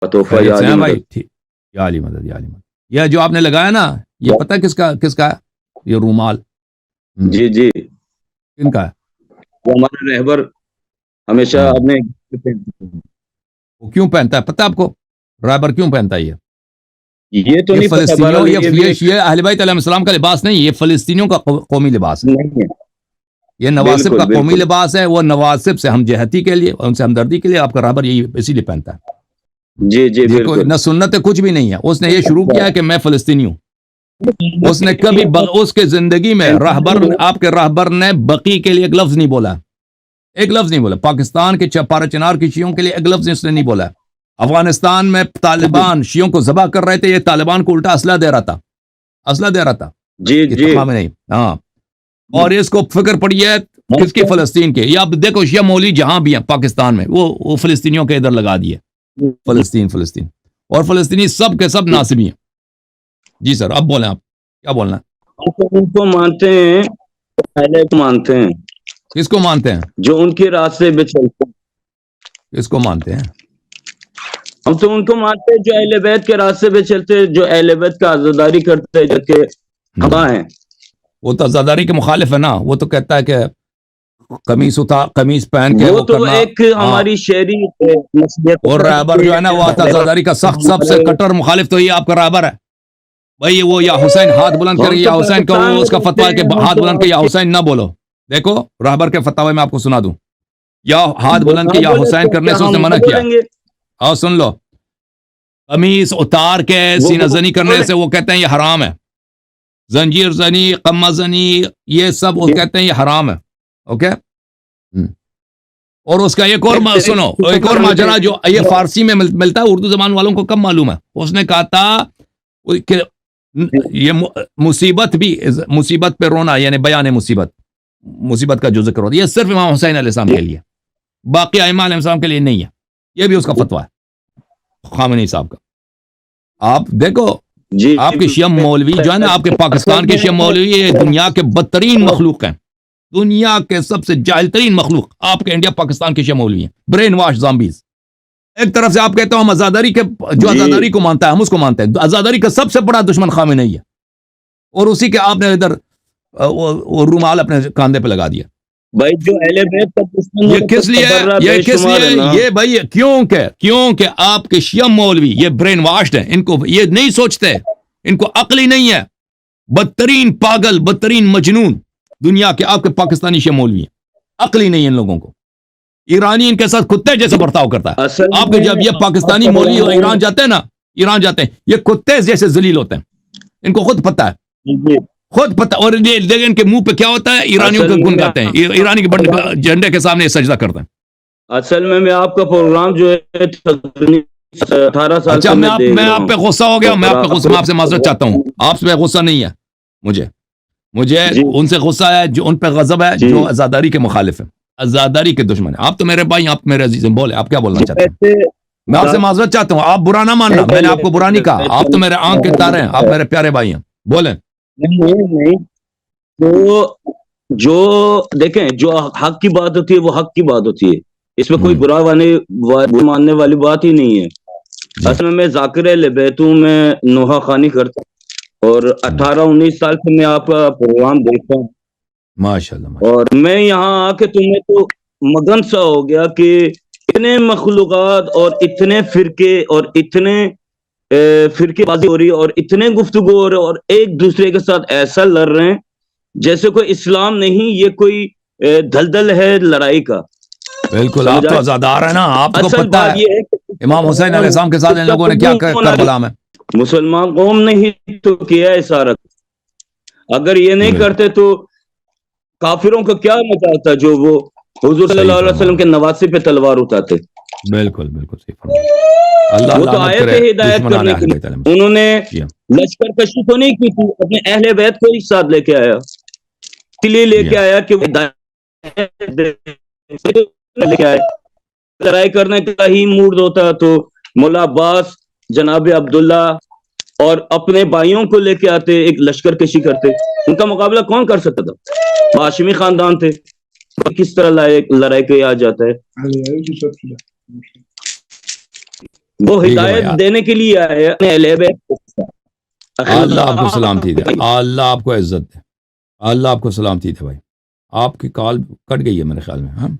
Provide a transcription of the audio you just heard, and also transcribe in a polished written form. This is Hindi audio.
तोहफा या खैरियत से अली हैं भाई? मदद। ठीक। या अली मदद, या अली मदद। यह जो आपने लगाया ना, ये पता है किसका किसका है? ये रूमाल जी जी, किनका है? वो हमारा रहबर हमेशा हाँ, अपने वो क्यों पहनता है पता है आपको? राबर क्यों पहनता है ये? ये तो ये नहीं पता, फलस्तीनियों, बहरहाल ये ये भी ये एक ये अहले बैत अलैहिस्सलाम का लिबास नहीं, ये फलस्तीनियों का कौमी लिबास है। नहीं है। ये नवासिब का बिल्कुल कौमी बिल्कुल। लिबास है। वो नवासिब से हमजहती के लिए, उनसे हमदर्दी के लिए आपका राबर यही इसीलिए पहनता है। जी जी ये कोई बिल्कुल। न सुन्नत है, कुछ भी नहीं है। उसने ये शुरू किया है कि मैं फलस्तीनी हूं। उसने कभी उसके जिंदगी में राहबर, आपके राहबर ने बकी के लिए एक लफ्ज नहीं बोला। एक लफ्ज नहीं बोला। पाकिस्तान के पारा चिनार की शियों के लिए एक लफ्ज इसने नहीं बोला। अफगानिस्तान में तालिबान शियों को जबा कर रहे थे, ये तालिबान को उल्टा असला दे रहा था। असला दे रहा था जी ये जी। तमाम नहीं। हाँ, और इसको फिक्र पड़ी है किसकी? फलस्तीन के। ये आप देखो, शिया मौली जहां भी हैं पाकिस्तान में, वो फलस्तीनियों के इधर लगा दिए। फलस्तीन फलस्तीन, और फलस्तीनी सब के सब नासिबी हैं। जी सर, अब बोलें, आप क्या बोलना है? उनको मानते हैं, पहले को मानते हैं किसको मानते हैं? जो उनके रास्ते पे चलते हैं। किसको मानते हैं? हम तो उनको मानते हैं जो अहले बैत के रास्ते पे चलते हैं, जो अहले बैत का आज़ादारी करते हैं, जबकि हम हैं। वो तो आजादारी के मुखालिफ है ना। वो तो कहता है कि कमीज पहन के वो वो तो करना। एक हाँ, हमारी शहरी नस्लियत और है रहबर जो है ना, वो कि आजादारी का सख्त सबसे हमारे कट्टर मुखालिफ तो ये आपका रहबर है भाई। वो या हुसैन हाथ बुलंद हम करे, तो या हुसैन का पाकिस्तान वो में उसका रहते फतवा है कि हैं, हम हाथ तो बुलंद के या आपके हुसैन ना बोलो। देखो, रहबर के फतवा में आपको सुना दूं, या हाथ बुलंद के या बोले हुसैन तो करने क्या से हम उसने ना मना किया। बोलेंगे? और सुन लो, कमीज उतार के वो सीना जनी करने बोले से वो कहते हैं ये हराम है। जंजीर जनी, कम्मा जनी, ये सब वो कहते हैं ये हराम है। ओके। और उसका एक और सुनो, एक और माजरा जो ये फारसी में मिलता है, उर्दू जबान वालों को कम मालूम है। उसने कहा था कि ये मुसीबत भी, मुसीबत पे रोना यानी बयान मुसीबत, मुसीबत का जो जिक्र होता है, ये सिर्फ इमाम हुसैन अलैहिस्सलाम के लिए, बाकी अइम्मा अलैहिस्सलाम के लिए नहीं है। ये भी उसका फतवा है खामनी साहब का। आप देखो, जी आपके शिया मौलवी जो है ना, आपके पाकिस्तान के शिया मौलवी, ये दुनिया के बदतरीन मखलूक हैं। दुनिया के सबसे जाहिलतरीन मखलूक आपके इंडिया पाकिस्तान के शिया मौलवी हैं। Brain wash zombies. एक तरफ से आप कहते हो हम आजादारी के, जो जी आजादारी को मानता है हम उसको मानते हैं। आजादारी का सबसे बड़ा दुश्मन खामेनेई है, और उसी के आपने इधर वो रूमाल अपने कांधे पे लगा दिया। भाई, जो अहले बैत का दुश्मन ये है किस तो लिए? तबर्रा ये किस बेशुमार लिए? है ना। ये भाई क्योंकि आपके शिया मौलवी ये ब्रेन वॉश्ड हैं। इनको ये नहीं सोचते, इनको अक्ल ही नहीं है। बदतरीन पागल, बदतरीन मजनून दुनिया के आपके पाकिस्तानी शिया मौलवी हैं। अक्ल ही नहीं है इन लोगों को। ईरानी इनके साथ कुत्ते जैसे बर्ताव करता है। असल आपके में जब ये पाकिस्तानी मौलवी ईरान जाते हैं ना, ईरान जाते हैं, ये कुत्ते जैसे जलील होते हैं। इनको खुद पता है, जी, खुद पता। और ये देखिए इनके मुंह पे क्या होता है, ईरानियों असल के गुण में गाते हैं, ईरानी के झंडे के सामने सजदा करते हैं। असल में मैं आपका प्रोग्राम जो है 18 साल अच्छा, से मैं देख मैं रहा आप पे हूँ। गुस्सा हो गया। मैं और आप पे गुस्सा, मैं आपसे माजरत चाहता हूँ। आपसे पे गुस्सा नहीं है मुझे। मुझे जी उनसे गुस्सा है जो उन पे गजब है, जी, जो आजादारी के मुखालिफ है, आजादारी के दुश्मन है। आप तो मेरे भाई, आप मेरे अजीज हैं। बोले, आप क्या बोलना चाहते हैं? ऐसे मैं आपसे माजरत चाहता हूँ, आप बुरा ना मानना। मैंने आपको बुरा नहीं कहा। आप तो मेरे आंख के तारे हैं, आप मेरे प्यारे भाई हैं। बोले। नहीं नहीं, तो जो देखें, जो हक की बात होती है वो हक की बात होती है। इसमें कोई बुरा मानने वाली बात ही नहीं है। असल में मैं जाकिर लेबैत हूँ, मैं नोहा खानी करता हूँ, और 18-19 साल से मैं आपका प्रोग्राम देखता हूँ। माशाल्लाह। और मैं यहाँ आके तुम्हें तो मगन सा हो गया कि इतने मखलूकात और इतने फिरके और इतने फिरकेबाजी हो रही है, और इतने गुफ्तगू हो रहे हैं, और एक दूसरे के साथ ऐसा लड़ रहे हैं जैसे कोई इस्लाम नहीं, ये कोई दलदल है लड़ाई का। बिल्कुल, आप समझ तो आए? आजादार है ना। आपको असल पता बात है ये है कि इमाम हुसैन अलैहिस्सलाम के साथ इन लोगों ने क्या करबला में। मुसलमान कौम ने ही तो किया है सारा। अगर ये नहीं बिल्कुल करते तो काफिरों का क्या मजा आता जो वो हुजूर सही सल्लल्लाहु अलैहि फरमा वसल्लम रहे के नवासे पे तलवार उठाते। हैं। बिल्कुल बिल्कुल सही फरमा रहे हैं। अल्लाह वो तो लानत आए करे थे हिदायत दुश्मनान करने के अहले बैत लिए, अलैहिस्सलाम। उन्होंने जी हाँ, लश्कर कशी तो नहीं की थी, अपने अहले बैत को ही साथ लेके आया, इसलिए जी लेके हाँ। आया कि वो लेके आए। लड़ाई करने का ही मूड होता तो मौला अब्बास, जनाब अब्दुल्ला और अपने भाइयों को लेके आते, एक लश्कर कशी करते। उनका मुकाबला कौन कर सकता था? हाशिमी खानदान थे। किस तरह लड़ाई के आ जाता है। वो ठीक है हिदायत भाई, देने के लिए आए हैं। अल्लाह आपको सलामती दे, अल्लाह आपको इज्जत दे, अल्लाह आपको सलामती दे भाई। आपकी कॉल कट गई है मेरे ख्याल में। हाँ